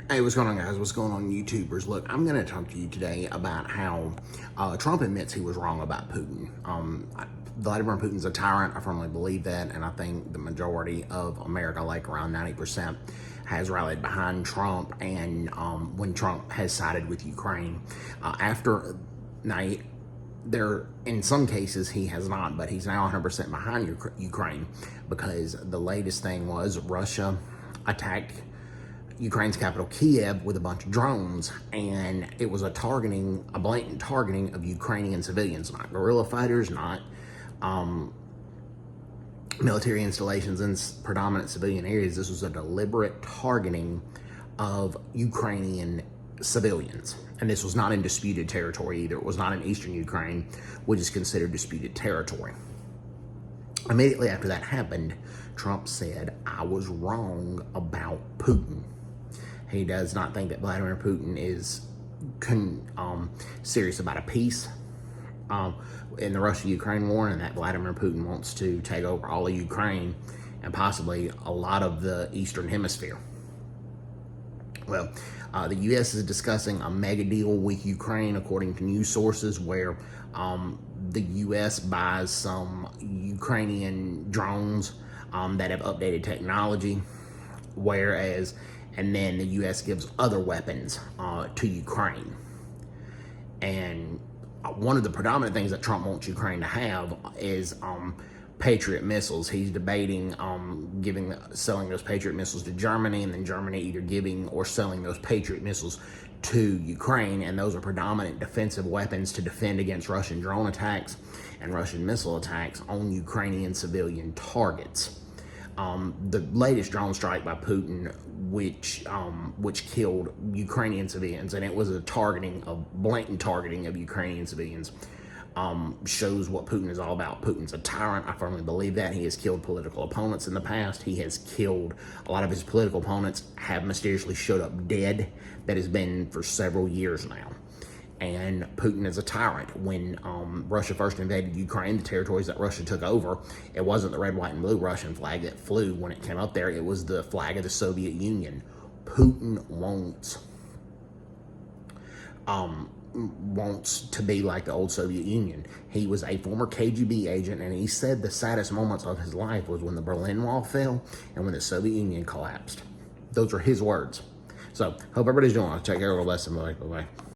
Hey, what's going on, guys? What's going on, YouTubers? Look, I'm going to talk to you today about how Trump admits he was wrong about Putin. Vladimir Putin's a tyrant. I firmly believe that, and I think the majority of America, like around 90%, has rallied behind Trump, and when Trump has sided with Ukraine. In some cases, he has not, but he's now 100% behind Ukraine, because the latest thing was Russia attacked Ukraine's capital, Kiev, with a bunch of drones, and it was a blatant targeting of Ukrainian civilians, not guerrilla fighters, not military installations in predominant civilian areas. This was a deliberate targeting of Ukrainian civilians, and this was not in disputed territory either. It was not in eastern Ukraine, which is considered disputed territory. Immediately after that happened, Trump said, "I was wrong about Putin." He does not think that Vladimir Putin is serious about a peace in the Russia-Ukraine war, and that Vladimir Putin wants to take over all of Ukraine and possibly a lot of the Eastern Hemisphere. Well, the U.S. is discussing a mega deal with Ukraine, according to news sources, where the U.S. buys some Ukrainian drones that have updated technology, and then the U.S. gives other weapons to Ukraine. And one of the predominant things that Trump wants Ukraine to have is Patriot missiles. He's debating selling those Patriot missiles to Germany, and then Germany either giving or selling those Patriot missiles to Ukraine. And those are predominant defensive weapons to defend against Russian drone attacks and Russian missile attacks on Ukrainian civilian targets. The latest drone strike by Putin, which killed Ukrainian civilians, and it was a blatant targeting of Ukrainian civilians, shows what Putin is all about. Putin's a tyrant. I firmly believe that. He has killed political opponents in the past. He has killed a lot of his political opponents, have mysteriously showed up dead. That has been for several years now. And Putin is a tyrant. When Russia first invaded Ukraine, the territories that Russia took over, it wasn't the red, white, and blue Russian flag that flew when it came up there. It was the flag of the Soviet Union. Putin wants to be like the old Soviet Union. He was a former KGB agent, and he said the saddest moments of his life was when the Berlin Wall fell and when the Soviet Union collapsed. Those are his words. So, hope everybody's doing well. Take care of the lesson. Bye-bye.